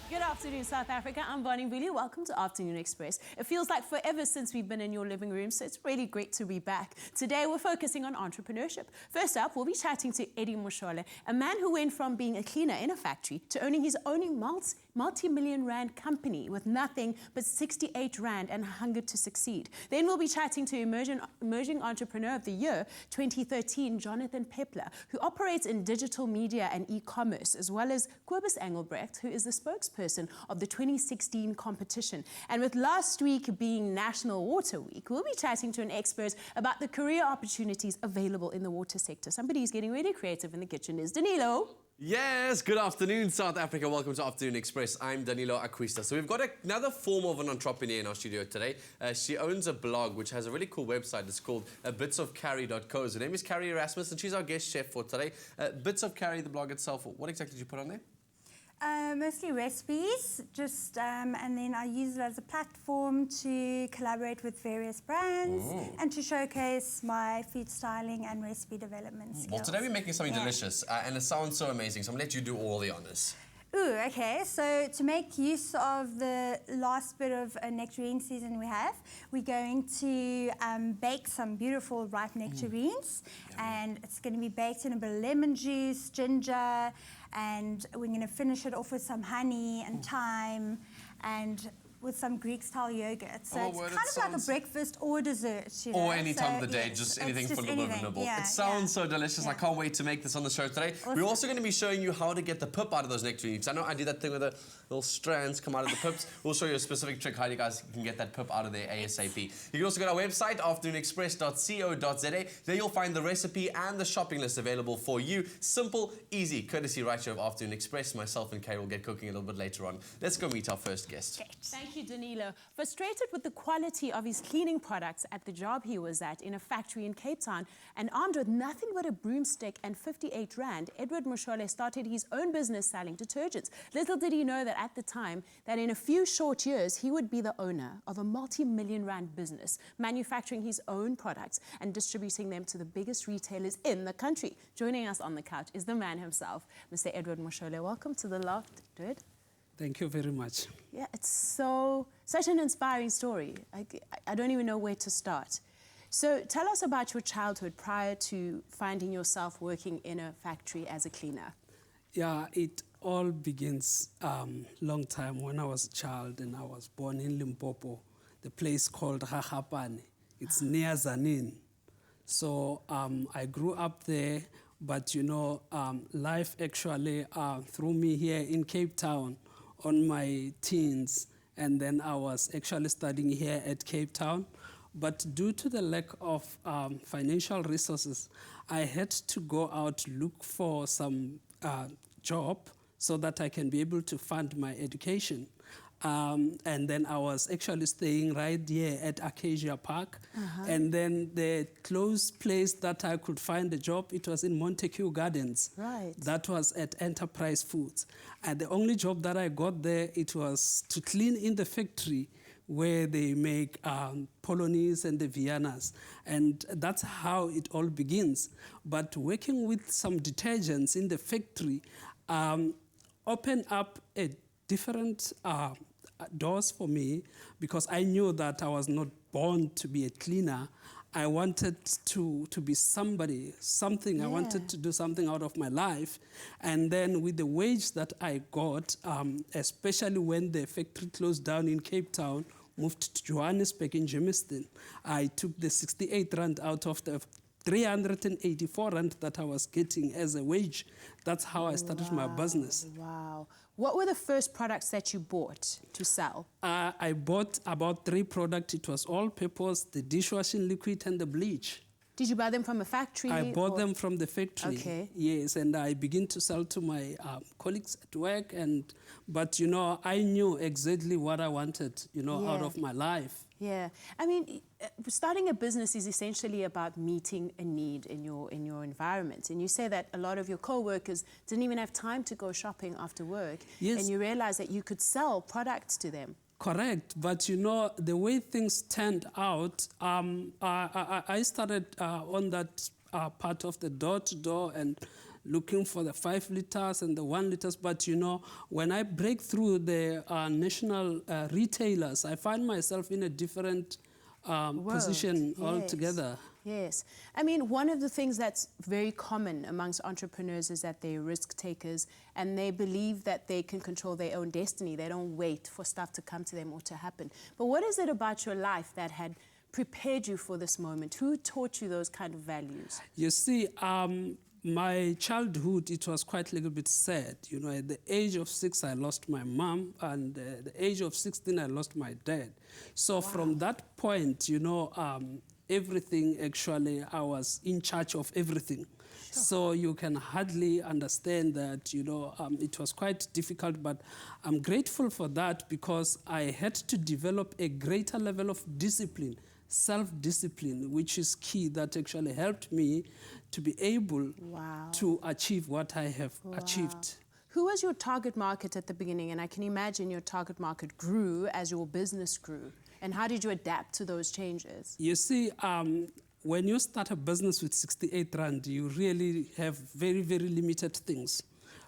Good afternoon, South Africa. I'm Bonnie Billy. Welcome to Afternoon Express. It feels like forever since we've been in your living room, so it's really great to be back. Today, we're focusing on entrepreneurship. First up, we'll be chatting to Eddie Moshole, a man who went from being a cleaner in a factory to owning his own multi-million rand company with nothing but 68 rand and hunger to succeed. Then we'll be chatting to Emerging Entrepreneur of the Year 2013, Jonathan Pepler, who operates in digital media and e-commerce, as well as Kobus Engelbrecht, who is the spokesperson of the 2016 competition. And with last week being National Water Week, we'll be chatting to an expert about the career opportunities available in the water sector. Somebody who's getting really creative in the kitchen is Danilo. Yes, good afternoon, South Africa. Welcome to Afternoon Express. I'm Danilo Acquista. So we've got another form of an entrepreneur in our studio today. She owns a blog which has a really cool website. It's called bitsofcarey.co. Her name is Carey Erasmus and she's our guest chef for today. Bits of Carey, the blog itself, what exactly did you put on there? Mostly recipes, and then I use it as a platform to collaborate with various brands and to showcase my food styling and recipe development skills. Well, today we're making something delicious and it sounds so amazing, so I'm going to let you do all the honors. Ooh, okay, so to make use of the last bit of nectarine season we have, we're going to bake some beautiful ripe nectarines, and it's going to be baked in a bit of lemon juice, ginger, and we're going to finish it off with some honey and thyme and with some Greek-style yogurt. So it's kind of like a breakfast or dessert, you know? Or any time of the day, just anything full of nibble. It sounds so delicious. I can't wait to make this on the show today. Awesome. We're also going to be showing you how to get the pip out of those nectarines. I know I did that thing where the little strands come out of the pips. We'll show you a specific trick how you guys can get that pip out of there ASAP. You can also go to our website, afternoonexpress.co.za. There you'll find the recipe and the shopping list available for you. Simple, easy, courtesy right here of Afternoon Express. Myself and Kay will get cooking a little bit later on. Let's go meet our first guest. Great. Thank you, Danilo. Frustrated with the quality of his cleaning products at the job he was at in a factory in Cape Town, and armed with nothing but a broomstick and 58 rand, Edward Moshole started his own business selling detergents. Little did he know that at the time, that in a few short years, he would be the owner of a multi-million rand business, manufacturing his own products and distributing them to the biggest retailers in the country. Joining us on the couch is the man himself, Mr. Edward Moshole. Welcome to The Loft, dude. Thank you very much. Yeah, it's such an inspiring story. I don't even know where to start. So tell us about your childhood prior to finding yourself working in a factory as a cleaner. Yeah, it all begins long time when I was a child and I was born in Limpopo, the place called Gagapane. It's near Zanin. So I grew up there, but you know, life actually threw me here in Cape Town on my teens, and then I was actually studying here at Cape Town. But due to the lack of financial resources, I had to go out look for some job so that I can be able to fund my education. And then I was actually staying right here at Acacia Park. And then the closest place that I could find a job, it was in Montague Gardens. Right. That was at Enterprise Foods. And the only job that I got there, it was to clean in the factory where they make Polonese and the Viennas. And that's how it all begins. But working with some detergents in the factory opened up a different doors for me, because I knew that I was not born to be a cleaner. I wanted to be something. Yeah. I wanted to do something out of my life. And then with the wage that I got, especially when the factory closed down in Cape Town, moved to Johannesburg in Germiston, I took the 68 rand out of the 384 rand that I was getting as a wage. That's how I started my business. Wow. What were the first products that you bought to sell? I bought about 3 products. It was all-purpose, the dishwashing liquid and the bleach. Did you buy them from a factory? I bought them from the factory. Okay. Yes, and I began to sell to my colleagues at work. But, you know, I knew exactly what I wanted, you know, out of my life. Yeah. I mean, starting a business is essentially about meeting a need in your environment. And you say that a lot of your co-workers didn't even have time to go shopping after work. Yes. And you realize that you could sell products to them. Correct, but you know, the way things turned out, I started on that part of the door-to-door and looking for the 5 liters and the 1 liters, but you know, when I break through the national retailers, I find myself in a different position altogether. Yes. I mean, one of the things that's very common amongst entrepreneurs is that they're risk takers and they believe that they can control their own destiny. They don't wait for stuff to come to them or to happen. But what is it about your life that had prepared you for this moment? Who taught you those kind of values? You see, my childhood, it was quite a little bit sad. You know, at the age of 6, I lost my mom, and at the age of 16, I lost my dad. So from that point, you know, everything, actually, I was in charge of everything. Sure. So you can hardly understand that, you know, it was quite difficult, but I'm grateful for that because I had to develop a greater level of discipline, self-discipline, which is key, that actually helped me to be able to achieve what I have achieved. Who was your target market at the beginning? And I can imagine your target market grew as your business grew. And how did you adapt to those changes? You see, when you start a business with 68 Rand, you really have very, very limited things.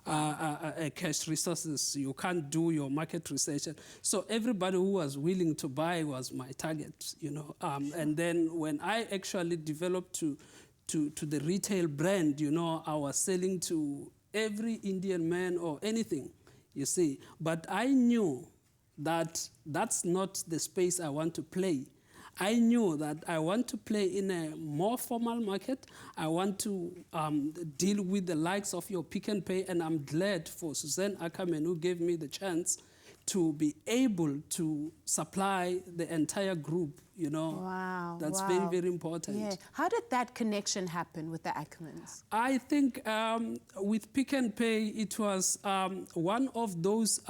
Cash resources, you can't do your market research. So everybody who was willing to buy was my target, you know. And then when I actually developed to the retail brand, you know, I was selling to every Indian man or anything, you see. But I knew that that's not the space I want to play. I knew that I want to play in a more formal market. I want to deal with the likes of your Pick and Pay, and I'm glad for Suzanne Ackerman who gave me the chance to be able to supply the entire group, you know. Wow. That's very, very important. Yeah. How did that connection happen with the Ackermans? I think with Pick and Pay, it was one of those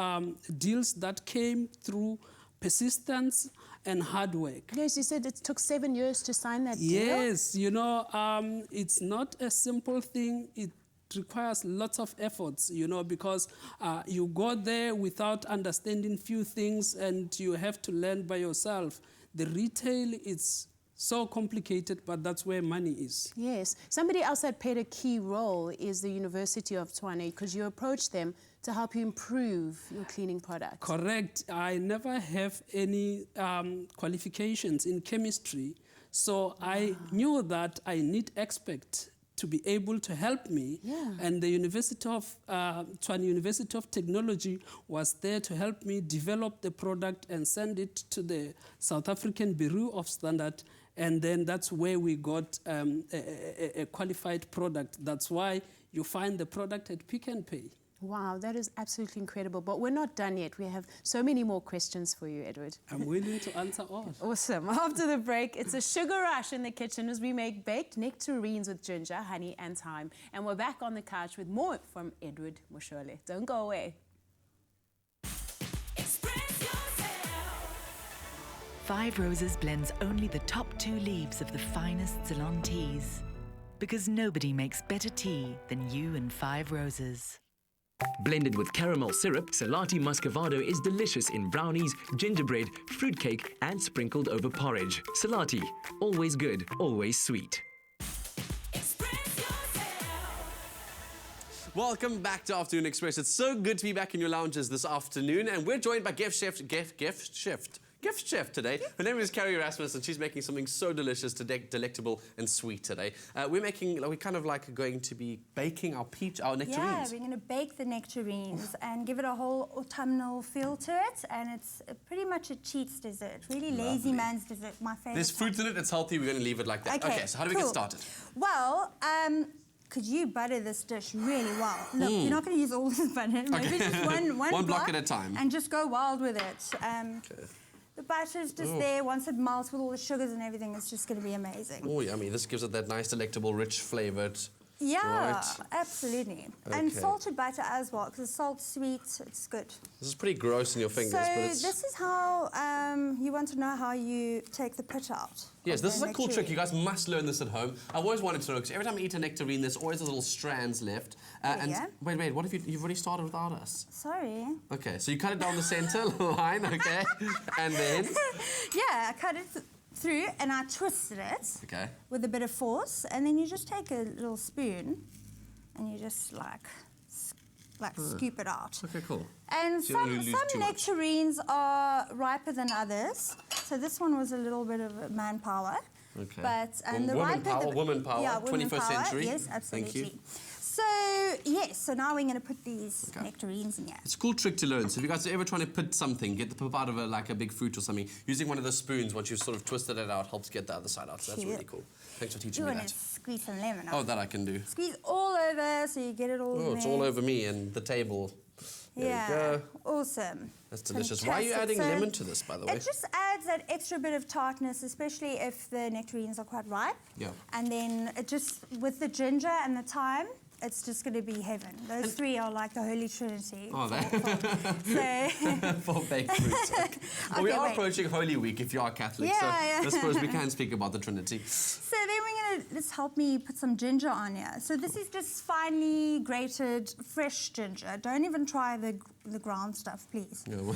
deals that came through persistence and hard work. Yes, you said it took 7 years to sign that deal? Yes, you know, it's not a simple thing. It requires lots of efforts, you know, because you go there without understanding few things and you have to learn by yourself. The retail is so complicated, but that's where money is. Yes. Somebody else that played a key role is the University of Tshwane, because you approached them to help you improve your cleaning products. Correct. I never have any qualifications in chemistry, so I knew that I need experts to be able to help me. And the University of Tshwane University of Technology was there to help me develop the product and send it to the South African Bureau of Standard. And then that's where we got a qualified product. That's why you find the product at Pick and Pay. Wow, that is absolutely incredible. But we're not done yet. We have so many more questions for you, Edward. I'm willing to answer all. Awesome. After the break, it's a sugar rush in the kitchen as we make baked nectarines with ginger, honey, and thyme. And we're back on the couch with more from Edward Moshole. Don't go away. Five Roses blends only the top 2 leaves of the finest Ceylon teas. Because nobody makes better tea than you and Five Roses. Blended with caramel syrup, Salati Muscovado is delicious in brownies, gingerbread, fruitcake, and sprinkled over porridge. Salati, always good, always sweet. Welcome back to Afternoon Express. It's so good to be back in your lounges this afternoon, and we're joined by gift chef today. Her name is Carey Erasmus, and she's making something so delicious, delectable and sweet today. We're kind of like going to be baking our nectarines. Yeah, we're going to bake the nectarines and give it a whole autumnal feel to it, and it's pretty much a cheats dessert. Really lazy man's dessert, my favorite. There's fruit in it, it's healthy, we're going to leave it like that. Okay, so how do we get started? Well, could you butter this dish really well? Look, you're not going to use all this butter. Maybe just one block at a time. And just go wild with it. The butter's just there. Once it melts with all the sugars and everything, it's just going to be amazing. Oh, yummy. This gives it that nice, delectable, rich flavour. Yeah, Right. absolutely. Okay. And salted butter as well, because salt's sweet, it's good. This is pretty gross in your fingers, So but it's... this is how you want to know how you take the pit out. Yes, of this is the a cool trick. You nectarine. guys must learn this at home. I've always wanted to know, because every time I eat a nectarine, there's always little strands left. And yeah. wait, what if you've already started without us? Sorry. Okay, so you cut it down the center line, okay? And then? Yeah, I cut it through and I twisted it Okay. with a bit of force, and then you just take a little spoon and you just like scoop it out. Okay, cool. And So you don't lose some too much. nectarines are riper than others. So this one was a little bit of manpower. Okay. But Woman power, yeah, woman 21st power, century. yes, absolutely. Thank you. So yes, so now we're going to put these nectarines in here. It's a cool trick to learn. So if you guys are ever trying to put something, get the pulp out of like a big fruit or something, using one of those spoons, once you've sort of twisted it out, helps get the other side out. So that's Cute. really cool. Thanks for teaching You me want to that. squeeze some lemon Oh, off. that I can do. Squeeze all over so you get it all Oh, in it's there. all over me and the table. There Yeah, we go. awesome. That's delicious. Why are you Fantastic. adding So lemon to this, by the way? It just adds that extra bit of tartness, especially if the nectarines are quite ripe. Yeah. And then it just, with the ginger and the thyme, it's just going to be heaven. Those three are like the Holy Trinity. Oh, So, for baked fruits. Okay. Well, we Okay, are wait. approaching Holy Week if you are Catholic, so Yeah, yeah. I suppose we can speak about the Trinity. so then we're going to just help me put some ginger on here. So this is just finely grated, fresh ginger. Don't even try the ground stuff, please. No.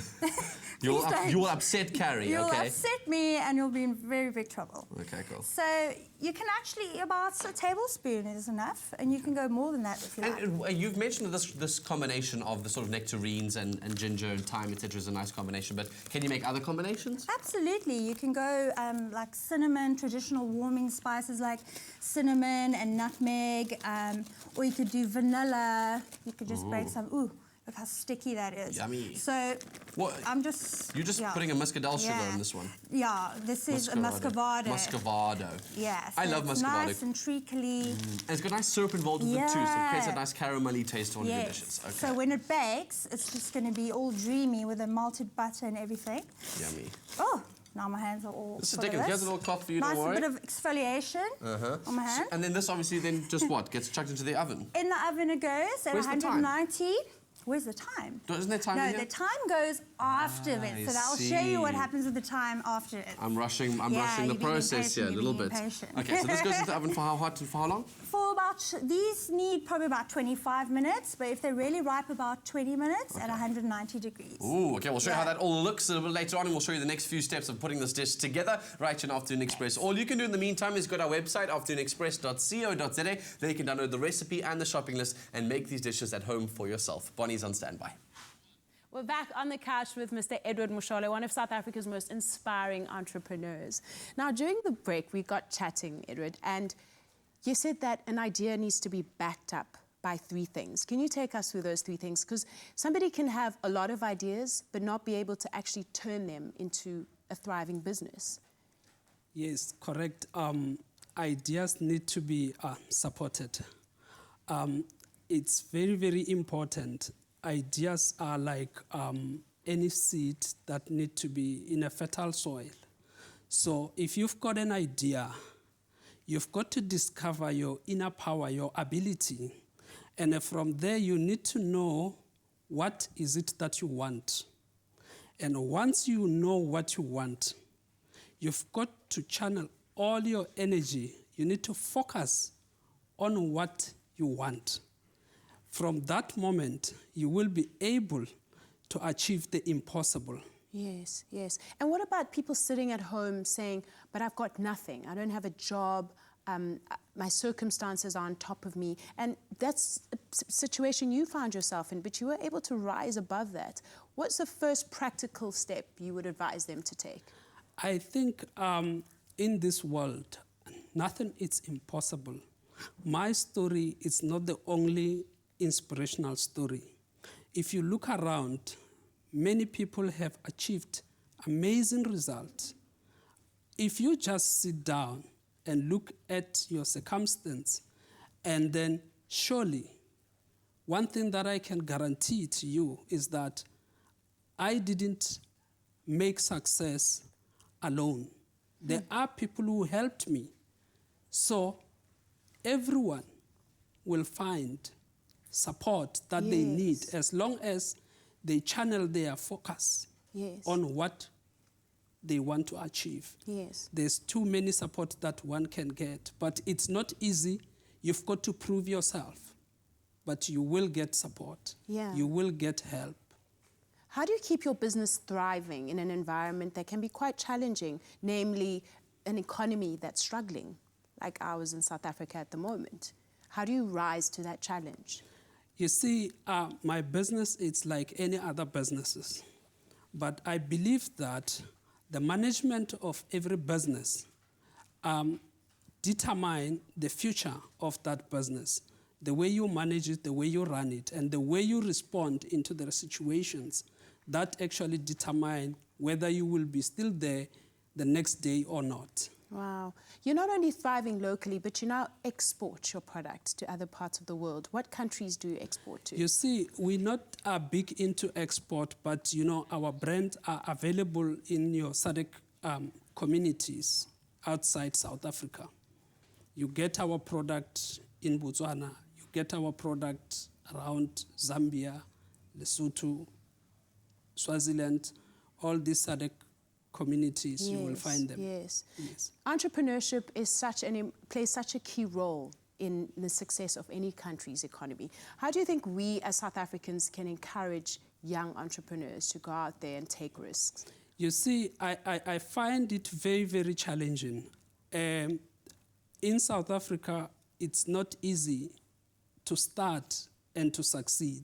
don't. You'll upset Carey, You'll okay? upset me and you'll be in very big trouble. Okay, cool. So you can actually, about a tablespoon is enough, and you can go more than that if you like. And you've mentioned that this combination of the sort of nectarines and ginger and thyme, etc., is a nice combination, but can you make other combinations? Absolutely. You can go like cinnamon, traditional warming spices like cinnamon and nutmeg, or you could do vanilla. You could just break some. Ooh, look how sticky that is. Yummy. So What? I'm just... You're just yeah. putting a muscadel sugar Yeah. in this one. Yeah, this is a muscovado. Muscovado. Yeah, I so love it's muscovado. nice and treacly. And it's got nice syrup involved with it too, so it creates a Yeah. nice caramelly taste on your Yes. dishes. Okay. So when it bakes, it's just going to be all dreamy with the malted butter and everything. Yummy. Oh, now my hands are all Just a full of second. Here's a this. little cloth for you, Nice don't worry. bit of exfoliation on my hand. And then this obviously then just what? Gets chucked into the oven? In the oven it goes at Where's the time? 190. Where's the time? Isn't there time No, in here? the time goes after I it. So I'll show you what see. happens with the time after it. I'm rushing Yeah, the you're being process here a impatient, little you're bit. being impatient. Okay, so this goes into the oven for how hot and for how long? For about, these need probably about 25 minutes, but if they're really ripe, about 20 minutes at 190 degrees. Ooh, okay, we'll show you how Yeah. that all looks a little bit later on, and we'll show you the next few steps of putting this dish together right in Afternoon Express. All you can do in the meantime is go to our website, afternoonexpress.co.za. There you can download the recipe and the shopping list and make these dishes at home for yourself. Bonnie's on standby. We're back on the couch with Mr. Eddie Moshole, one of South Africa's most inspiring entrepreneurs. Now, during the break, we got chatting, Edward, and you said that an idea needs to be backed up by three things. Can you take us through those three things? Because somebody can have a lot of ideas, but not be able to actually turn them into a thriving business. Yes, correct. Ideas need to be supported. It's very, very important. Ideas are like any seed that need to be in a fertile soil. So if you've got an idea, you've got to discover your inner power, your ability. And from there, you need to know what is it that you want. And once you know what you want, you've got to channel all your energy. You need to focus on what you want. From that moment, you will be able to achieve the impossible. Yes, yes. And what about people sitting at home saying, but I've got nothing. I don't have a job. My circumstances are on top of me. And that's a situation you found yourself in, but you were able to rise above that. What's the first practical step you would advise them to take? I think in this world, nothing is impossible. My story is not the only inspirational story. If you look around, many people have achieved amazing results. If you just sit down and look at your circumstance, and then surely, one thing that I can guarantee to you is that I didn't make success alone. There are people who helped me. So everyone will find support that they need as long as they channel their focus on what they want to achieve. Yes. There's too many support that one can get, but it's not easy. You've got to prove yourself, but you will get support. Yeah. You will get help. How do you keep your business thriving in an environment that can be quite challenging, namely an economy that's struggling, like ours in South Africa at the moment? How do you rise to that challenge? You see, my business, it's like any other businesses. But I believe that the management of every business determine the future of that business. The way you manage it, the way you run it, and the way you respond into the situations, that actually determine whether you will be still there the next day or not. Wow. You're not only thriving locally, but you now export your product to other parts of the world. What countries do you export to? You see, we're not big into export, but you know, our brands are available in your SADC communities outside South Africa. You get our product in Botswana, you get our product around Zambia, Lesotho, Swaziland, all these SADC communities, you will find them. Yes. Entrepreneurship is plays such a key role in the success of any country's economy. How do you think we as South Africans can encourage young entrepreneurs to go out there and take risks? You see, I find it very, very challenging. In South Africa, it's not easy to start and to succeed.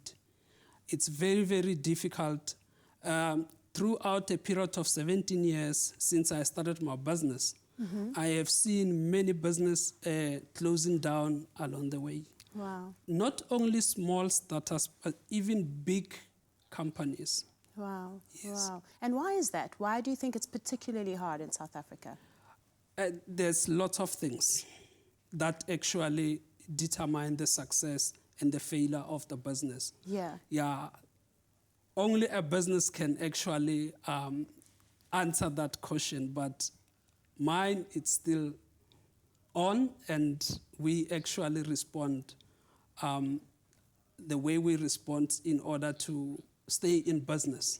It's very, very difficult. Throughout a period of 17 years since I started my business, I have seen many businesses closing down along the way. Wow. Not only small startups, but even big companies. Wow. Yes. Wow. And why is that? Why do you think it's particularly hard in South Africa? There's lots of things that actually determine the success and the failure of the business. Yeah. Only a business can actually answer that question, but mine, it's still on, and we actually respond the way we respond in order to stay in business.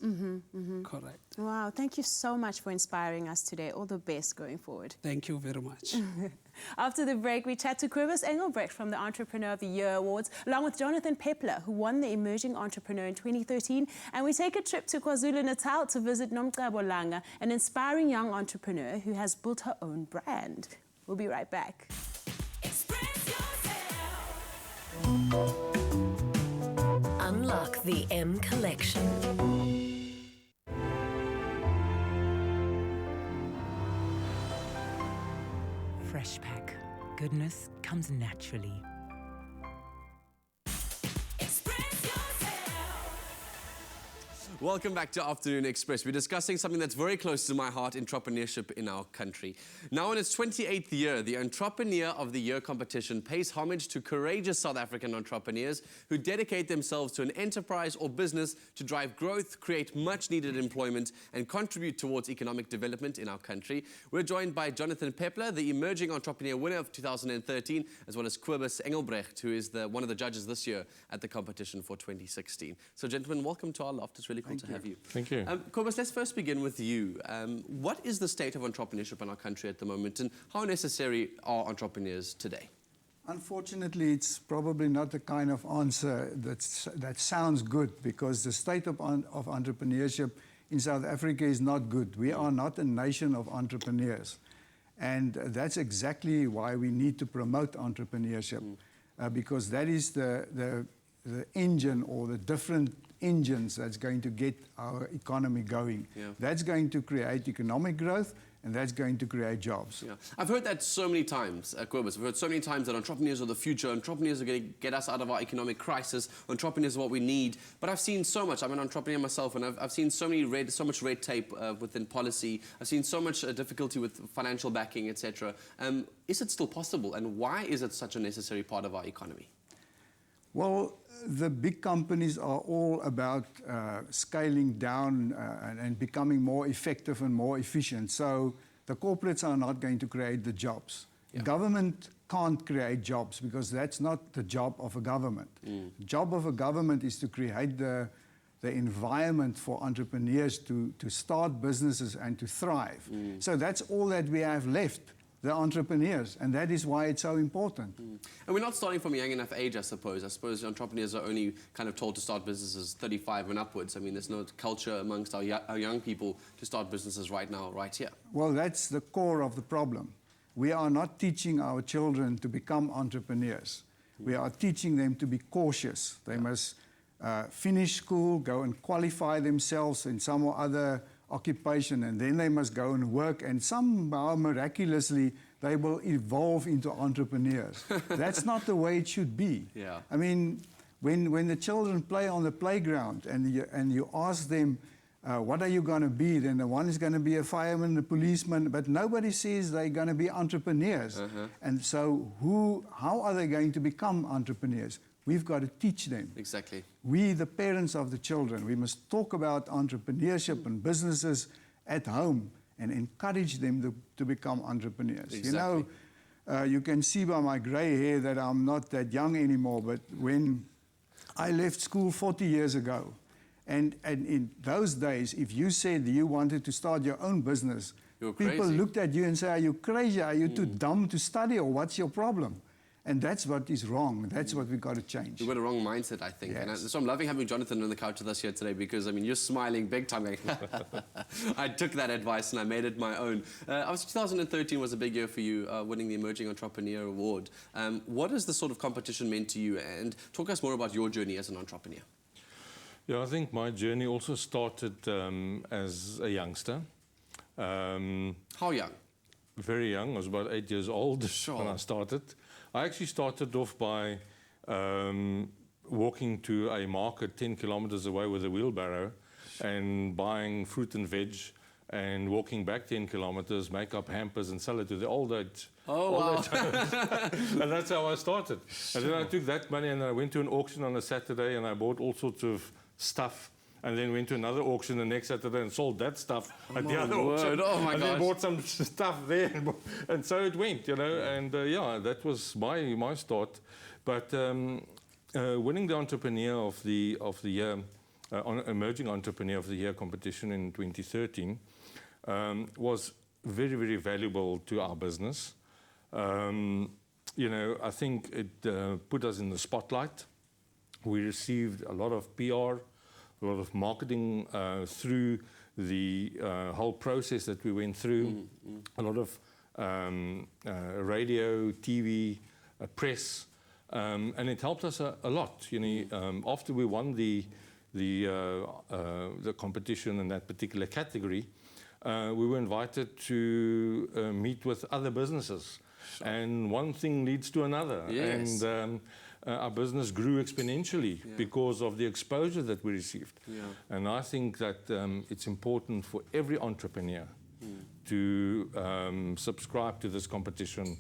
Correct. Wow, thank you so much for inspiring us today. All the best going forward. Thank you very much. After the break, we chat to Kobus Engelbrecht from the Entrepreneur of the Year Awards, along with Jonathan Pepler, who won the Emerging Entrepreneur in 2013. And we take a trip to KwaZulu-Natal to visit Nomcebo Langa, an inspiring young entrepreneur who has built her own brand. We'll be right back. Express yourself. Unlock the M Collection. Fresh Pack. Goodness comes naturally. Welcome back to Afternoon Express. We're discussing something that's very close to my heart, entrepreneurship in our country. Now in its 28th year, the Entrepreneur of the Year competition pays homage to courageous South African entrepreneurs who dedicate themselves to an enterprise or business to drive growth, create much-needed employment, and contribute towards economic development in our country. We're joined by Jonathan Pepler, the Emerging Entrepreneur winner of 2013, as well as Kobus Engelbrecht, who is one of the judges this year at the competition for 2016. So, gentlemen, welcome to our loft. It's really cool to have you. Thank you. Kobus, let's first begin with you. What is the state of entrepreneurship in our country at the moment, and how necessary are entrepreneurs today? Unfortunately, it's probably not the kind of answer that sounds good, because the state of entrepreneurship in South Africa is not good. We are not a nation of entrepreneurs. And that's exactly why we need to promote entrepreneurship, because that is the engine, or the different engines that's going to get our economy going. That's going to create economic growth, and that's going to create jobs. I've heard that so many times, Kobus. I've heard so many times that entrepreneurs are the future, entrepreneurs are going to get us out of our economic crisis, entrepreneurs are what we need. But I've seen so much. I'm an entrepreneur myself, and I've seen so much red tape within policy. I've seen so much difficulty with financial backing, etc. Is it still possible, and why is it such a necessary part of our economy? Well, the big companies are all about scaling down and becoming more effective and more efficient. So the corporates are not going to create the jobs. Government can't create jobs because that's not the job of a government. The job of a government is to create the environment for entrepreneurs to start businesses and to thrive. So that's all that we have left, the entrepreneurs, and that is why it's so important. And we're not starting from a young enough age, I suppose. I suppose entrepreneurs are only kind of told to start businesses 35 and upwards. I mean, there's no culture amongst our young people to start businesses right now, right here. Well, that's the core of the problem. We are not teaching our children to become entrepreneurs. We are teaching them to be cautious. They must finish school, go and qualify themselves in some or other occupation, and then they must go and work, and somehow miraculously they will evolve into entrepreneurs. That's not the way it should be. Yeah. I mean, when the children play on the playground and you ask them, what are you going to be? Then the one is going to be a fireman, a policeman, but nobody says they're going to be entrepreneurs. And so how are they going to become entrepreneurs? We've got to teach them. Exactly. We, the parents of the children, we must talk about entrepreneurship and businesses at home and encourage them to become entrepreneurs. Exactly. You know, you can see by my gray hair that I'm not that young anymore, but when I left school 40 years ago, and in those days, if you said you wanted to start your own business, people looked at you and said, are you crazy? Are you too dumb to study, or what's your problem? And that's what is wrong. That's what we've got to change. We've got a wrong mindset, I think. Yes. And so I'm loving having Jonathan on the couch with us here today because, I mean, you're smiling big time. Going, I took that advice and I made it my own. Obviously, 2013 was a big year for you, winning the Emerging Entrepreneur Award. What has the sort of competition meant to you? And talk us more about your journey as an entrepreneur. Yeah, I think my journey also started as a youngster. How young? Very young. I was about 8 years old when I started. I actually started off by walking to a market 10 kilometers away with a wheelbarrow and buying fruit and veg and walking back 10 kilometers, make up hampers and sell it to the old age. Oh, wow. And that's how I started. And then I took that money and I went to an auction on a Saturday and I bought all sorts of stuff. And then went to another auction the next Saturday and sold that stuff at the other auction. Oh my and gosh. then bought some stuff there. And so it went, you know. And yeah, that was my start. But winning the Entrepreneur of the Year, Emerging Entrepreneur of the Year competition in 2013 was very, very valuable to our business. You know, I think it put us in the spotlight. We received a lot of PR, a lot of marketing through the whole process that we went through, a lot of radio, TV, press, and it helped us a lot. You know, after we won the competition in that particular category, we were invited to meet with other businesses, and one thing leads to another. Yes. And our business grew exponentially because of the exposure that we received. And I think that it's important for every entrepreneur to subscribe to this competition.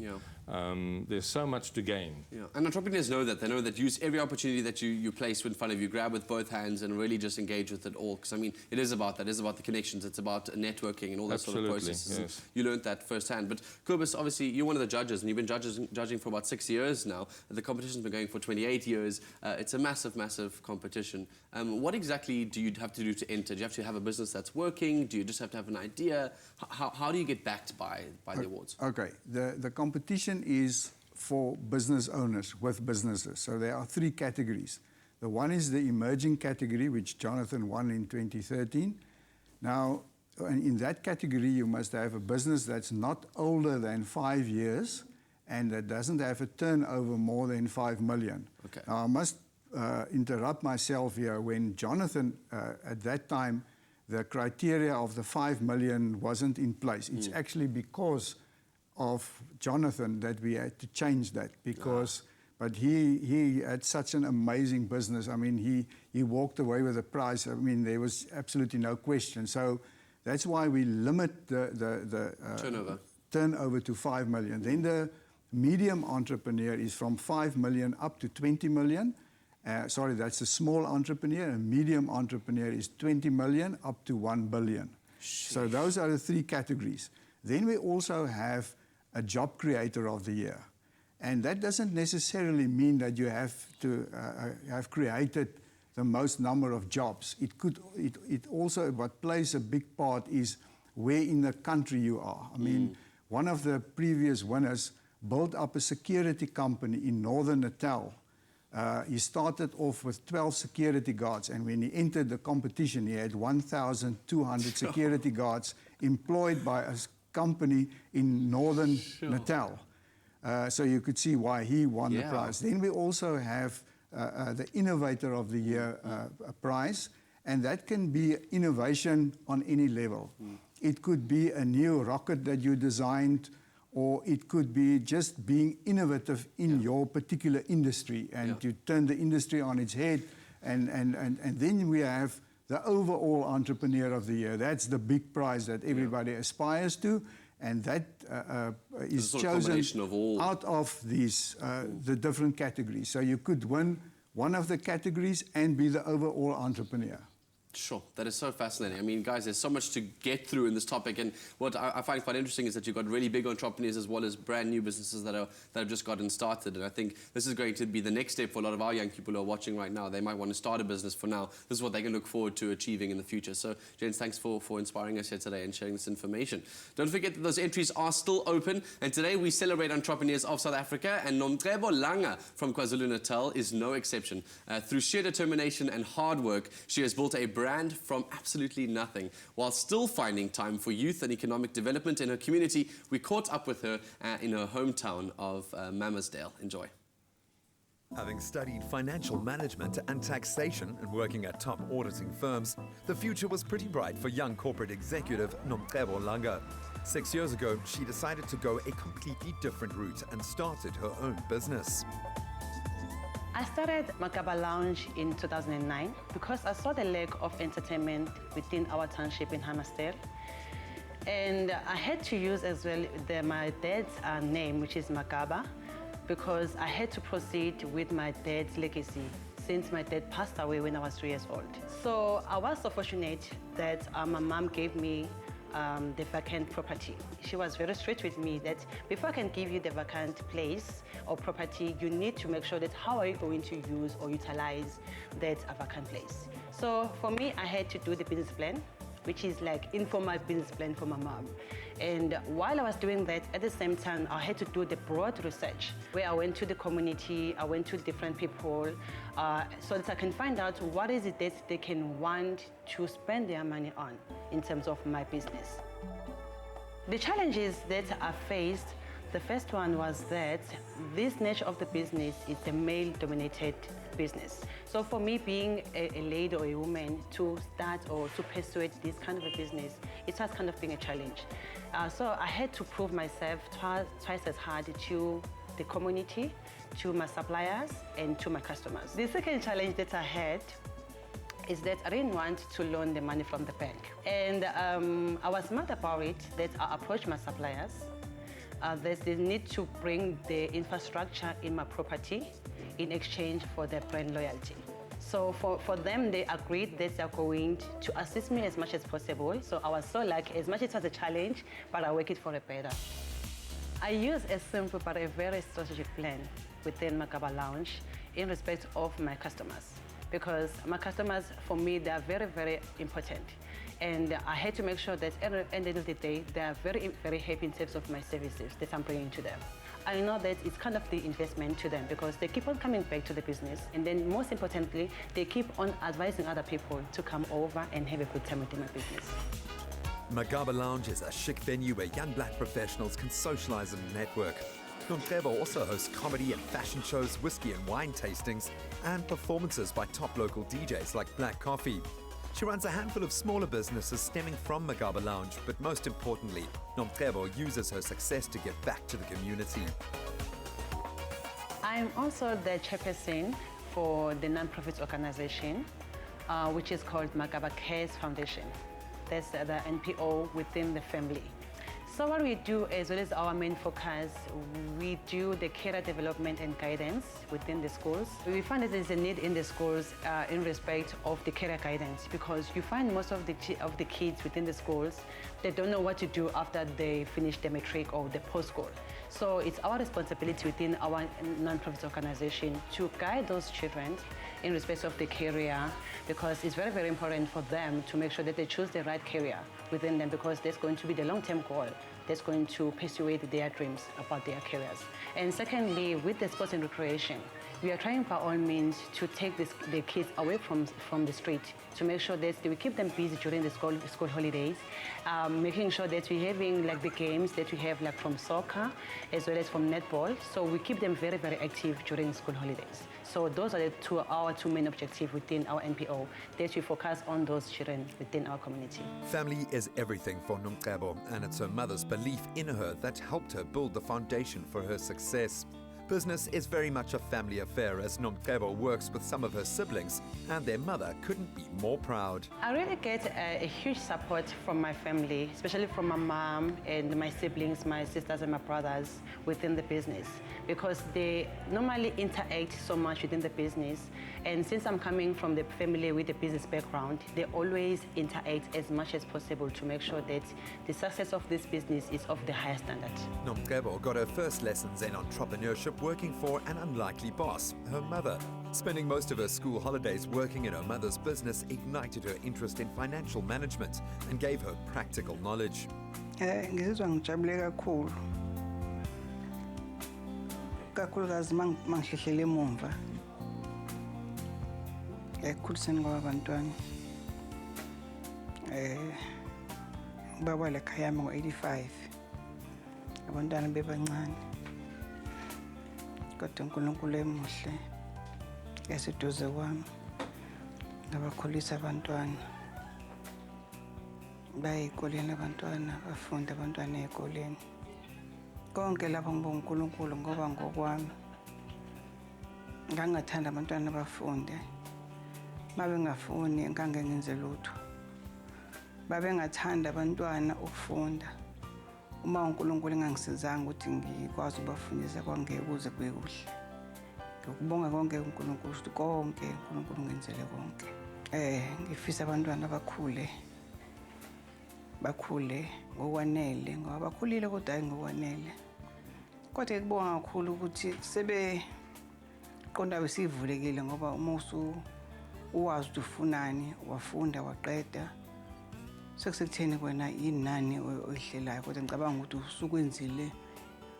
There's so much to gain. And entrepreneurs know that. They know that use every opportunity that you place in front of you, grab with both hands and really just engage with it all. Because, I mean, it is about that. It is about the connections. It's about networking and all that sort of processes. Yes. You learned that firsthand. But, Kobus, obviously, you're one of the judges, and you've been judging for about 6 years now. The competition's been going for 28 years. It's a massive, massive competition. What exactly do you have to do to enter? Do you have to have a business that's working? Do you just have to have an idea? How do you get backed by the awards? Okay, the competition is for business owners with businesses. So there are 3 categories. The one is the emerging category, which Jonathan won in 2013. Now, in that category, you must have a business that's not older than 5 years and that doesn't have a turnover more than 5 million. Okay. Now, I must interrupt myself here. When Jonathan, at that time, the criteria of the 5 million wasn't in place. It's actually because of Jonathan that we had to change that, because but he had such an amazing business. I mean, he walked away with a prize. I mean, there was absolutely no question. So that's why we limit the turnover to 5 million. Then the medium entrepreneur is from 5 million up to 20 million. Sorry, that's a small entrepreneur. A medium entrepreneur is 20 million up to 1 billion. So those are the 3 categories. Then we also have a job creator of the year. And that doesn't necessarily mean that you have to have created the most number of jobs. It also, what plays a big part is where in the country you are. I mean, one of the previous winners built up a security company in northern Natal. He started off with 12 security guards, and when he entered the competition, he had 1,200 security guards employed by a company in northern Natal. So you could see why he won the prize. Then we also have the Innovator of the Year prize, and that can be innovation on any level. It could be a new rocket that you designed, or it could be just being innovative in your particular industry, and you turn the industry on its head. And then we have the Overall Entrepreneur of the Year. That's the big prize that everybody aspires to, and that is chosen out of these the different categories. So you could win one of the categories and be the Overall Entrepreneur. Sure, that is so fascinating. I mean, guys, there's so much to get through in this topic, and what I find quite interesting is that you've got really big entrepreneurs as well as brand new businesses that have just gotten started, and I think this is going to be the next step for a lot of our young people who are watching right now. They might want to start a business for now. This is what they can look forward to achieving in the future. So, James, thanks for inspiring us here today and sharing this information. Don't forget that those entries are still open, and today we celebrate entrepreneurs of South Africa, and Nomcebo Langa from KwaZulu-Natal is no exception. Through sheer determination and hard work, she has built a brand from absolutely nothing, while still finding time for youth and economic development in her community. We caught up with her in her hometown of Mamasdale. Enjoy. Having studied financial management and taxation and working at top auditing firms, the future was pretty bright for young corporate executive Nomcebo Langa. 6 years ago, she decided to go a completely different route and started her own business. I started Makaba Lounge in 2009 because I saw the lack of entertainment within our township in Hammersdale. And I had to use as well my dad's name, which is Makaba, because I had to proceed with my dad's legacy since my dad passed away when I was 3 years old. So I was so fortunate that my mom gave me the vacant property. She was very strict with me that before I can give you the vacant place or property, you need to make sure that how are you going to use or utilize that vacant place. So for me, I had to do the business plan, which is like informal business plan for my mom. And while I was doing that, at the same time, I had to do the broad research, where I went to the community, I went to different people, so that I can find out what is it that they can want to spend their money on in terms of my business. The challenges that I faced, the first one was that this nature of the business is a male-dominated business. So for me, being a lady or a woman to start or to pursue this kind of a business, it was kind of being a challenge. So I had to prove myself twice as hard to the community, to my suppliers, and to my customers. The second challenge that I had is that I didn't want to loan the money from the bank. And I was mad about it, that I approached my suppliers. There's the need to bring the infrastructure in my property in exchange for their brand loyalty. So for them, they agreed that they're going to assist me as much as possible. So I was so lucky, as much as it was a challenge, but I work it for a better. I use a simple but a very strategic plan within Makaba Lounge in respect of my customers. Because my customers, for me, they are very, very important. And I had to make sure that at the end of the day, they are very, very happy in terms of my services that I'm bringing to them. I know that it's kind of the investment to them because they keep on coming back to the business. And then most importantly, they keep on advising other people to come over and have a good time within my business. Makaba Lounge is a chic venue where young black professionals can socialize and network. Nomcebo also hosts comedy and fashion shows, whiskey and wine tastings, and performances by top local DJs like Black Coffee. She runs a handful of smaller businesses stemming from Makaba Lounge, but most importantly, Nomcebo uses her success to give back to the community. I'm also the chairperson for the non-profit organization, which is called Makaba Cares Foundation. That's the NPO within the family. So what we do, as well as our main focus, we do the career development and guidance within the schools. We find that there's a need in the schools in respect of the career guidance, because you find most of the kids within the schools, they don't know what to do after they finish the matric or the post-school. So it's our responsibility within our non-profit organization to guide those children in respect of the career, because it's very, very important for them to make sure that they choose the right career within them, because that's going to be the long-term goal that's going to persuade their dreams about their careers. And secondly, with the sports and recreation, we are trying by all means to take the kids away from the street, to make sure that we keep them busy during the school holidays, making sure that we're having like the games that we have like from soccer as well as from netball. So we keep them very, very active during school holidays. So those are our two main objectives within our NPO, that we focus on those children within our community. Family is everything for Nomcebo, and it's her mother's belief in her that helped her build the foundation for her success. Business is very much a family affair, as Nomcebo works with some of her siblings, and their mother couldn't be more proud. I really get a huge support from my family, especially from my mom and my siblings, my sisters and my brothers within the business, because they normally interact so much within the business. And since I'm coming from the family with a business background, they always interact as much as possible to make sure that the success of this business is of the highest standard. Nomcebo got her first lessons in entrepreneurship working for an unlikely boss, her mother. Spending most of her school holidays working in her mother's business ignited her interest in financial management and gave her practical knowledge. Ngizizwa ngijabule kakhulu. Kakhulukazi mangihlehlele emumva. Ekukhuliseni kwabantwana. Ubaba lekhaya yami ngo-85. Abantwana bebancane. Kodwa uNkulunkulu emuhle yaseduze kwami, ngabakhulisa abantwana, baye eyikoleni abantwana, bafunda abantwana eyikoleni. Konke lapho ngibonga uNkulunkulu ngoba ngokwami ngangathanda abantwana bafunde, babengafuni ngangengenze lutho, babengathanda abantwana ukufunda. Uma uNkulunkulu engangisizanga ukuthi ngikwazi ukubafundisa kwangeke kuze kube kuhle. Ngikubonga konke uNkulunkulu, ukuthi konke uNkulunkulu ungenzele konke. Ngifisa abantwana bakhule ngokwanele, ngoba bakhulile kodwa hayi ngokwanele. Kodwa ngikubonga kakhulu ukuthi sebeqonda besivulekile, ngoba uma uwazi ukuthi ufunani, wafunda waqeda, sekutheni kwena inani oyihlelayo, kodwa ngicabanga ukuthi usukwenzile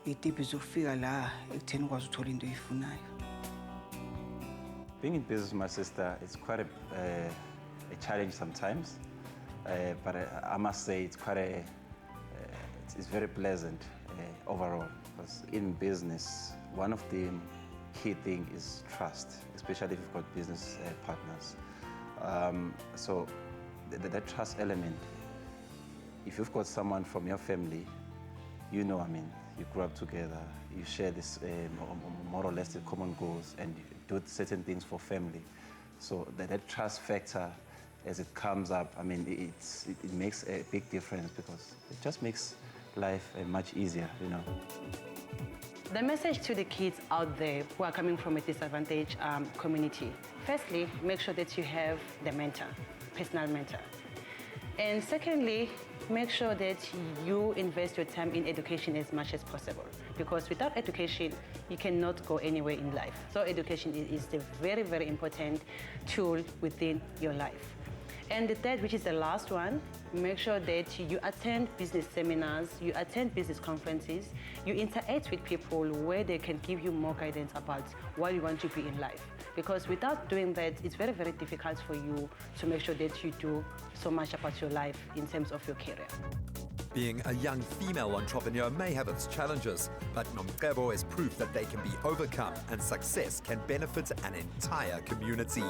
itiphi zokufika la ekutheni ukwazi uthola into oyifunayo. Being in business with my sister, it's quite a challenge sometimes, but I must say it's quite it's very pleasant overall. Because in business, one of the key things is trust, especially if you've got business partners. So that trust element, if you've got someone from your family, you know, I mean, you grew up together, you share this more or less the common goals, and you do certain things for family. So that trust factor, as it comes up, I mean, it makes a big difference, because it just makes life much easier, you know. The message to the kids out there who are coming from a disadvantaged community: firstly, make sure that you have the mentor, personal mentor. And secondly, make sure that you invest your time in education as much as possible, because without education, you cannot go anywhere in life. So education is the very, very important tool within your life. And the third, which is the last one, make sure that you attend business seminars, you attend business conferences, you interact with people where they can give you more guidance about what you want to be in life. Because without doing that, it's very, very difficult for you to make sure that you do so much about your life in terms of your career. Being a young female entrepreneur may have its challenges, but Nomcebo is proof that they can be overcome and success can benefit an entire community.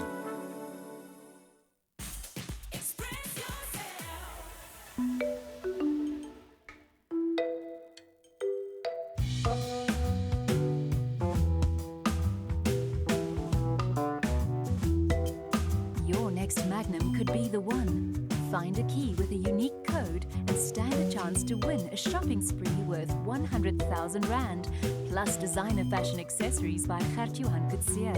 Your next Magnum could be the one. Find a key with a unique code and stand a chance to win a shopping spree worth 100,000 Rand, plus designer fashion accessories by Gert-Johan Coetzee.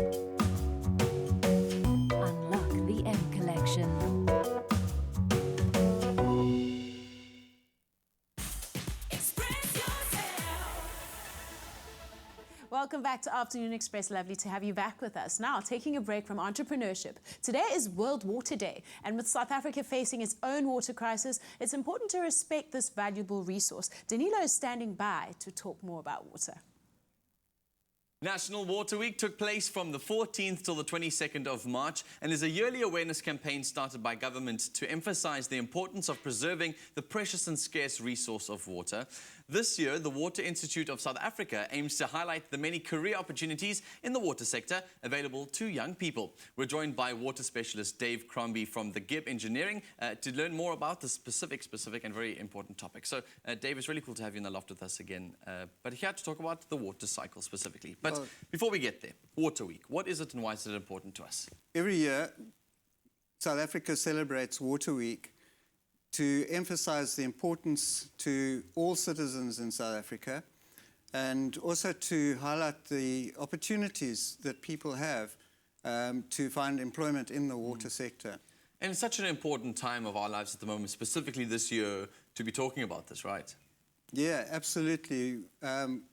Unlock the M Collection. Welcome back to Afternoon Express. Lovely to have you back with us. Now, taking a break from entrepreneurship. Today is World Water Day, and with South Africa facing its own water crisis, it's important to respect this valuable resource. Danilo is standing by to talk more about water. National Water Week took place from the 14th till the 22nd of March and is a yearly awareness campaign started by government to emphasize the importance of preserving the precious and scarce resource of water. This year, the Water Institute of South Africa aims to highlight the many career opportunities in the water sector available to young people. We're joined by water specialist Dave Crombie from the GIB Engineering to learn more about the specific and very important topic. So, Dave, it's really cool to have you in the loft with us again, but here to talk about the water cycle specifically. But before we get there, Water Week, what is it and why is it important to us? Every year, South Africa celebrates Water Week to emphasize the importance to all citizens in South Africa and also to highlight the opportunities that people have to find employment in the water sector. And it's such an important time of our lives at the moment, specifically this year, to be talking about this, right? Yeah, absolutely.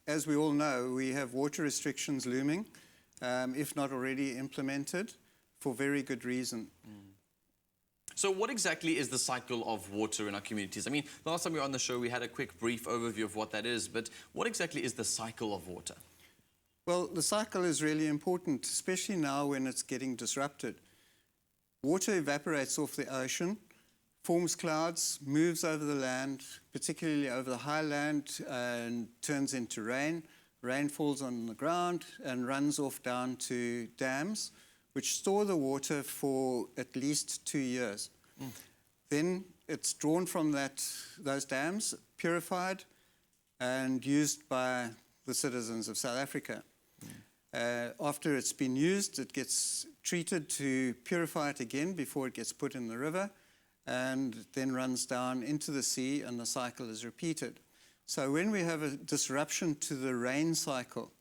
As we all know, we have water restrictions looming, if not already implemented, for very good reason. So what exactly is the cycle of water in our communities? I mean, last time we were on the show, we had a quick brief overview of what that is, but what exactly is the cycle of water? Well, the cycle is really important, especially now when it's getting disrupted. Water evaporates off the ocean, forms clouds, moves over the land, particularly over the high land, and turns into rain. Rain falls on the ground and runs off down to dams, which store the water for at least 2 years. Then it's drawn from those dams, purified, and used by the citizens of South Africa. After it's been used, it gets treated to purify it again before it gets put in the river, and then runs down into the sea, and the cycle is repeated. So when we have a disruption to the rain cycle,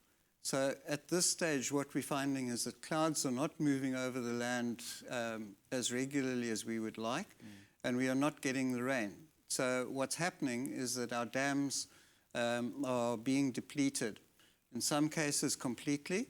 so at this stage, what we're finding is that clouds are not moving over the land as regularly as we would like, and we are not getting the rain. So what's happening is that our dams are being depleted, in some cases completely,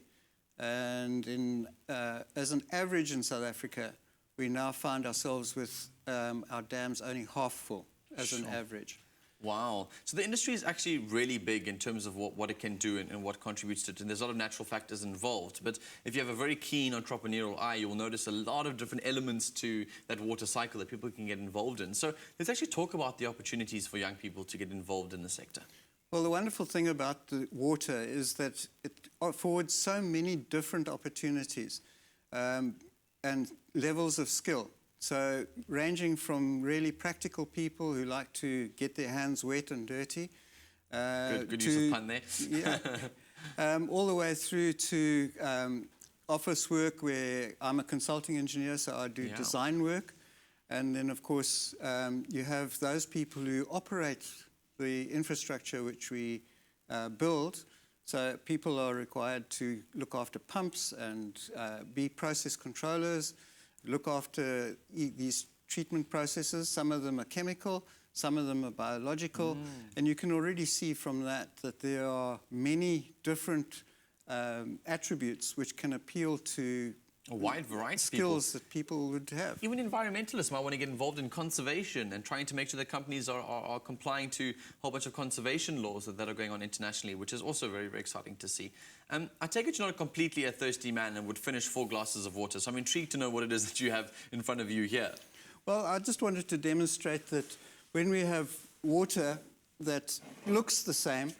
and as an average in South Africa, we now find ourselves with our dams only half full as an average. Wow. So the industry is actually really big in terms of what it can do and what contributes to it. And there's a lot of natural factors involved. But if you have a very keen entrepreneurial eye, you'll notice a lot of different elements to that water cycle that people can get involved in. So let's actually talk about the opportunities for young people to get involved in the sector. Well, the wonderful thing about the water is that it affords so many different opportunities and levels of skill. So ranging from really practical people who like to get their hands wet and dirty. Good use of pun there. Yeah, all the way through to office work where I'm a consulting engineer, so I do design work. And then, of course, you have those people who operate the infrastructure which we build. So people are required to look after pumps and be process controllers, look after these treatment processes. Some of them are chemical, some of them are biological. And you can already see from that there are many different attributes which can appeal to a wide variety of skills that people would have. Even environmentalists might want to get involved in conservation and trying to make sure that companies are complying to a whole bunch of conservation laws that are going on internationally, which is also very, very exciting to see. I take it you're not completely a thirsty man and would finish 4 glasses of water, so I'm intrigued to know what it is that you have in front of you here. Well, I just wanted to demonstrate that when we have water that looks the same,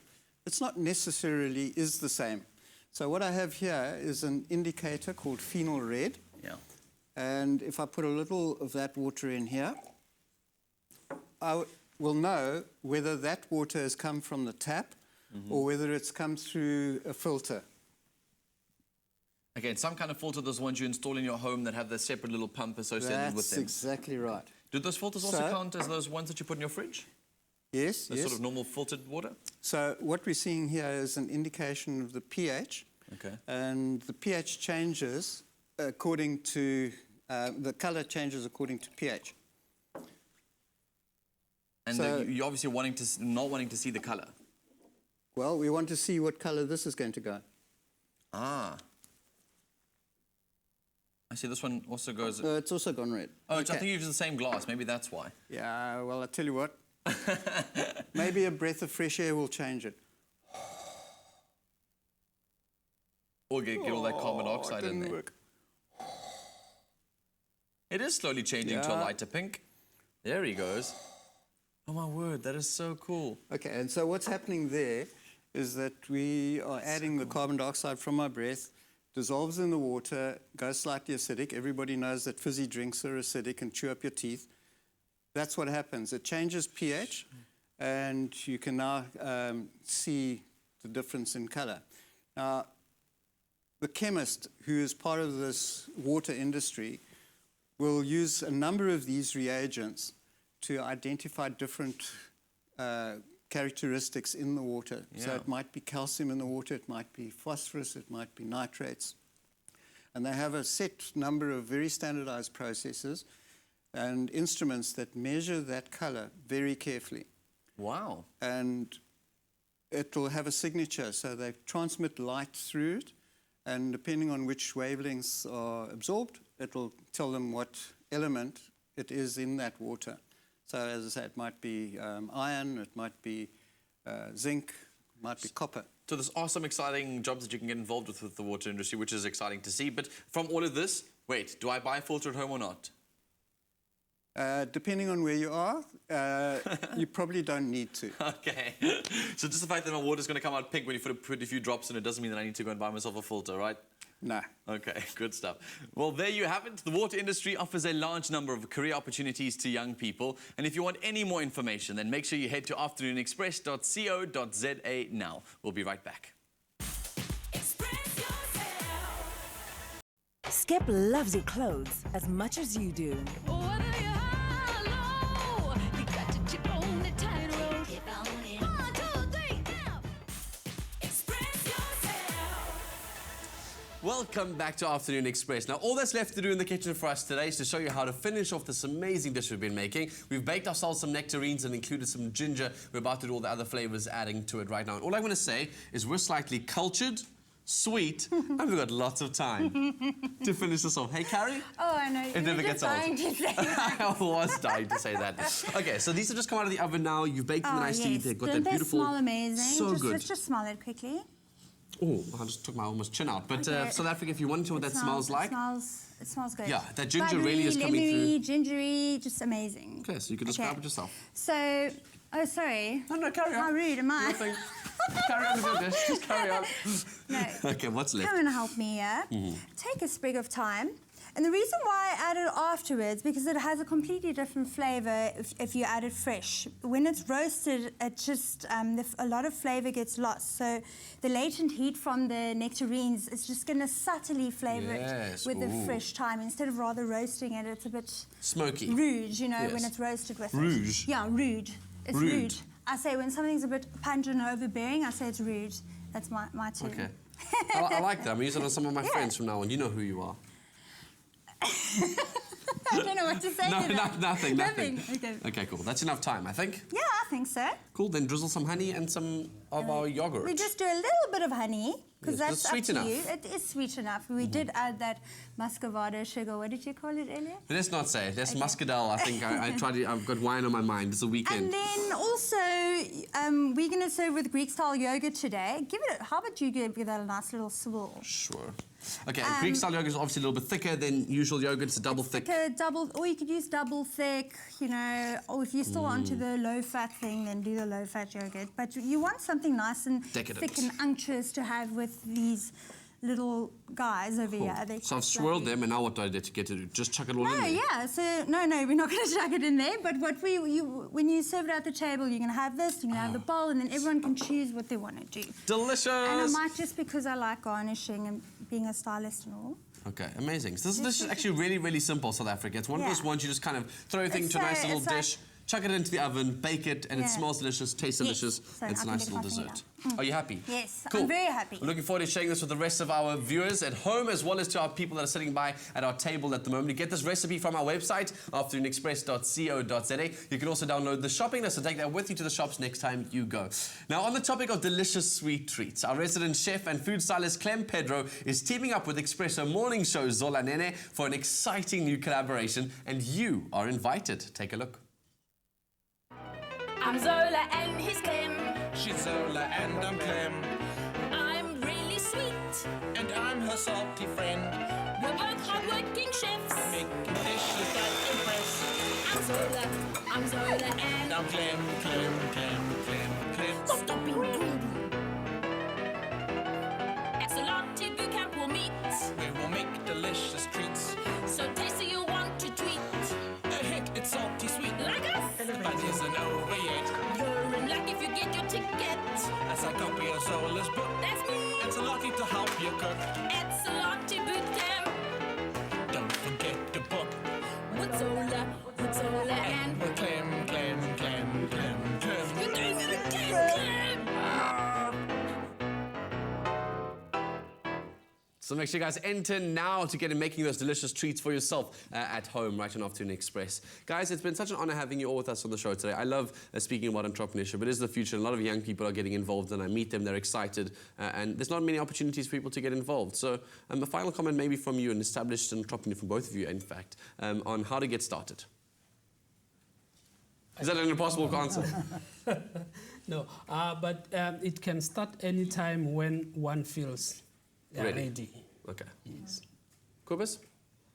it's not necessarily is the same. So what I have here is an indicator called phenol red. Yeah. And if I put a little of that water in here, I will know whether that water has come from the tap or whether it's come through a filter. Again, some kind of filter, those ones you install in your home that have the separate little pump associated with them. That's exactly right. Do those filters also count as those ones that you put in your fridge? Yes, the sort of normal filtered water? So what we're seeing here is an indication of the pH. Okay. And the pH changes according to, the color changes according to pH. And So- you're obviously not wanting to see the color. Well, we want to see what color this is going to go. Ah. I see this one also goes... It's also gone red. Oh, I think you use the same glass. Maybe that's why. Yeah, well, I'll tell you what. Maybe a breath of fresh air will change it. Or get all that carbon dioxide in there. Work. It is slowly changing to a Yeah. lighter pink. There he goes. Oh, my word. That is so cool. Okay, and so what's happening there is that we are adding the carbon dioxide from our breath, dissolves in the water, goes slightly acidic. Everybody knows that fizzy drinks are acidic and chew up your teeth. That's what happens. It changes pH, and you can now see the difference in color. Now, the chemist who is part of this water industry will use a number of these reagents to identify different characteristics in the water. So Yeah. it might be calcium in the water, it might be phosphorus, it might be nitrates. And they have a set number of very standardized processes and instruments that measure that color very carefully. Wow. And it will have a signature, so they transmit light through it, and depending on which wavelengths are absorbed, it will tell them what element it is in that water. So as I say, it might be iron, it might be zinc, it might be copper. So there's awesome, exciting jobs that you can get involved with the water industry, which is exciting to see. But from all of this, wait, do I buy a filter at home or not? Depending on where you are, you probably don't need to. Okay. So just the fact that my water's going to come out pink when you put a few drops in it doesn't mean that I need to go and buy myself a filter, right? No. Okay, good stuff. Well, there you have it. The water industry offers a large number of career opportunities to young people. And if you want any more information, then make sure you head to afternoonexpress.co.za now. We'll be right back. Skip loves your clothes as much as you do. Welcome back to Afternoon Express. Now, all that's left to do in the kitchen for us today is to show you how to finish off this amazing dish we've been making. We've baked ourselves some nectarines and included some ginger. We're about to do all the other flavors adding to it right now. And all I want to say is we're slightly cultured, sweet, and we've got lots of time to finish this off. Hey, Carey? Oh, I know. It never gets old. To say that. I was dying to say that. Okay, so these have just come out of the oven now. You've baked them nicely. Yes. They've got Don't that beautiful... they smell amazing? So good. Let's just smell it quickly. Oh, I just took my almost chin out. But Okay. South Africa, if you want to know what that smells like... It smells good. Yeah, that ginger Buttery, really is coming lemoney, gingery, just amazing. Okay, so you can describe it yourself. So, oh, sorry. No, carry on. How rude am I? Nothing. Carry on with your dish. Just carry on. No. Okay, what's left? Come and help me here. Take a sprig of thyme. And the reason why I add it afterwards, because it has a completely different flavour if you add it fresh. When it's roasted, it just, a lot of flavour gets lost. So the latent heat from the nectarines, it's just going to subtly flavour it with the fresh thyme. Instead of rather roasting it, it's a bit... Smoky. Rude, you know, when it's roasted with Rouge. it. Yeah, rude. It's Rude. rude. I say when something's a bit pungent or overbearing, I say it's rude. That's my term. Okay. I like that. I'm using it on some of my friends from now on. You know who you are. I don't know what to say to that. Nothing. Okay. Okay, cool. That's enough time, I think. Yeah, I think so. Cool, then drizzle some honey and some of our yogurt. We just do a little bit of honey, because Yes, that's just sweet up to enough. you. It is sweet enough. We did add that muscovado sugar. What did you call it earlier? Let's not say it. That's muscadel. I think I've got wine on my mind. It's a weekend. And then also, we're going to serve with Greek-style yogurt today. How about you give that a nice little swirl? Sure. Okay, Greek-style yogurt is obviously a little bit thicker than usual yogurt. It's a double thick. Or you could use double thick, you know, or if you're still onto the low-fat thing, then do the low-fat yogurt. But you want something nice and Decadent. thick and unctuous to have with these little guys over here. They're So I've quite swirled fluffy. them, and now what do I get to do? Just chuck it all in there? Yeah. So no, we're not going to chuck it in there. But when you serve it at the table, you're going to have this, you're going to have the bowl, and then everyone can choose what they want to do. Delicious. And I might, just because I like garnishing and being a stylist and all. Okay, amazing. So this is actually really, really simple, South Africa. It's one of those ones you just kind of throw a thing into a nice little dish, chuck it into the oven, bake it, and it smells delicious, tastes delicious, So and it's a nice little dessert. Are you happy? Yes, cool. I'm very happy. I'm looking forward to sharing this with the rest of our viewers at home, as well as to our people that are sitting by at our table at the moment. You get this recipe from our website, afternoonexpress.co.za. You can also download the shopping list and take that with you to the shops next time you go. Now, on the topic of delicious sweet treats, our resident chef and food stylist Clem Pedro is teaming up with Expresso Morning Show Zola Nene for an exciting new collaboration, and you are invited. Take a look. I'm Zola and he's Clem. She's Zola and I'm Clem. I'm really sweet. And I'm her salty friend. We're both hard-working chefs. Making dishes that impress. I'm Zola and I'm Clem. Stop being greedy. At Salati Bootcamp we'll meet. We will make delicious treats. So tasty you'll want to tweet. A hit, it's salty sweet. Like us. But isn't over yet. You're in luck if you get your ticket. As I copy your Zola's book. That's me. It's a lucky to help you cook. At Salati Bootcamp. Don't forget to book. With Zola and with Clem. You're doing it again, Clem. So make sure you guys enter now to get in making those delicious treats for yourself at home right on Afternoon Express. Guys, it's been such an honor having you all with us on the show today. I love speaking about entrepreneurship. It is the future. A lot of young people are getting involved, and I meet them, they're excited, and there's not many opportunities for people to get involved. So a final comment maybe from you, an established entrepreneur, from both of you, in fact, on how to get started. Is that an impossible answer? No, but it can start any time when one feels ready. Okay. Yes. Kobus?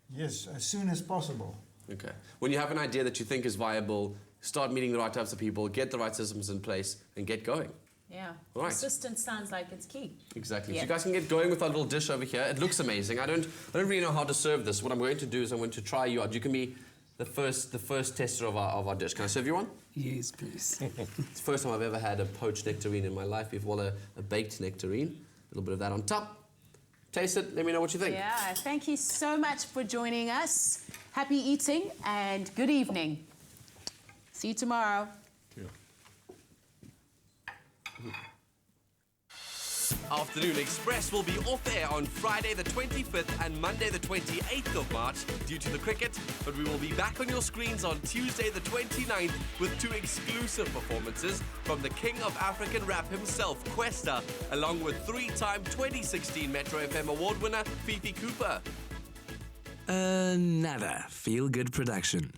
Yes, as soon as possible. Okay. When you have an idea that you think is viable, start meeting the right types of people, get the right systems in place, and get going. Yeah. All right. Persistence sounds like it's key. Exactly. Yeah. So you guys can get going with our little dish over here. It looks amazing. I don't really know how to serve this. What I'm going to do is I'm going to try you out. You can be the first tester of our dish. Can I serve you one? Yes, please. It's the first time I've ever had a poached nectarine in my life. We've got a baked nectarine. A little bit of that on top. Taste it, let me know what you think. Yeah, thank you so much for joining us. Happy eating and good evening. See you tomorrow. Afternoon Express will be off air on Friday the 25th and Monday the 28th of March due to the cricket, but we will be back on your screens on Tuesday the 29th with 2 exclusive performances from the King of African Rap himself, Questa, along with 3-time 2016 Metro FM award winner, Fifi Cooper. Another feel-good production.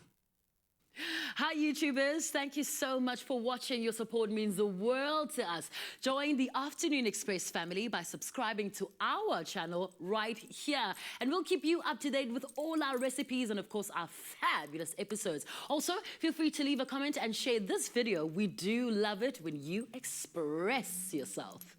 Hi YouTubers, thank you so much for watching. Your support means the world to us. Join the Afternoon Express family by subscribing to our channel right here. And we'll keep you up to date with all our recipes and of course our fabulous episodes. Also, feel free to leave a comment and share this video. We do love it when you express yourself.